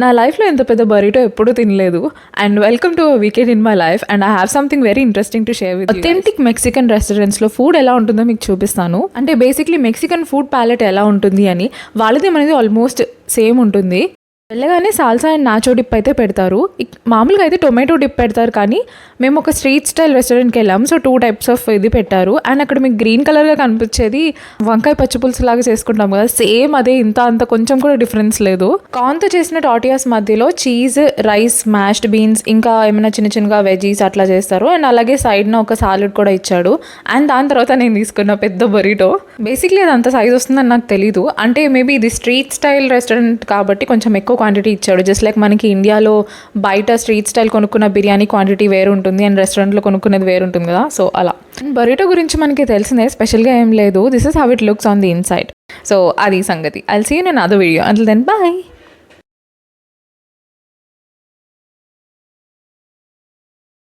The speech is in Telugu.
నా లైఫ్లో ఇంత పెద్ద బరిటో ఎప్పుడూ తినలేదు. And welcome to weekend in my life and I have something very interesting to share with you. Authentic Mexican రెస్టారెంట్స్లో ఫుడ్ ఎలా ఉంటుందో మీకు చూపిస్తాను. అంటే బేసిక్లీ మెక్సికన్ ఫుడ్ ప్యాలెట్ ఎలా ఉంటుంది అని, వాళ్ళది అనేది ఆల్మోస్ట్ సేమ్ ఉంటుంది. వెళ్ళగానే సాల్సా అండ్ నాచో డిప్ అయితే పెడతారు. మామూలుగా అయితే టొమాటో డిప్ పెడతారు, కానీ మేము ఒక స్ట్రీట్ స్టైల్ రెస్టారెంట్కి వెళ్ళాం. సో 2 types ఆఫ్ ఇది పెట్టారు. అండ్ అక్కడ మీకు గ్రీన్ కలర్గా కనిపించేది వంకాయ పచ్చిపులుసు లాగా చేసుకుంటాం కదా, సేమ్ అదే. అంత కొంచెం కూడా డిఫరెన్స్ లేదు. కార్న్తో చేసిన టాటియాస్ మధ్యలో చీజ్, రైస్, మ్యాష్డ్ బీన్స్, ఇంకా ఏమైనా చిన్న చిన్నగా వెజీస్ అట్లా చేస్తారు. అండ్ అలాగే సైడ్న ఒక సాలెడ్ కూడా ఇచ్చాడు. అండ్ దాని తర్వాత నేను తీసుకున్న పెద్ద బొరిటో. బేసిక్లీ అది అంత సైజ్ వస్తుందని నాకు తెలీదు. అంటే మేబీ ఇది స్ట్రీట్ స్టైల్ రెస్టారెంట్ కాబట్టి కొంచెం ఎక్కువ క్వాంటిటీ ఇచ్చాడు. జస్ట్ లైక్ మనకి ఇండియాలో బయట స్ట్రీట్ స్టైల్ కొనుక్కున్న బిర్యానీ క్వాంటిటీ వేరు ఉంటుంది అండ్ రెస్టారెంట్లో కొనుక్కునేది వేరు ఉంటుంది కదా, సో అలా. బొరిటో గురించి మనకి తెలిసిందే, స్పెషల్గా ఏం లేదు. This is how it looks on the inside. So అది సంగతి. I'll see you in another video. Until then by.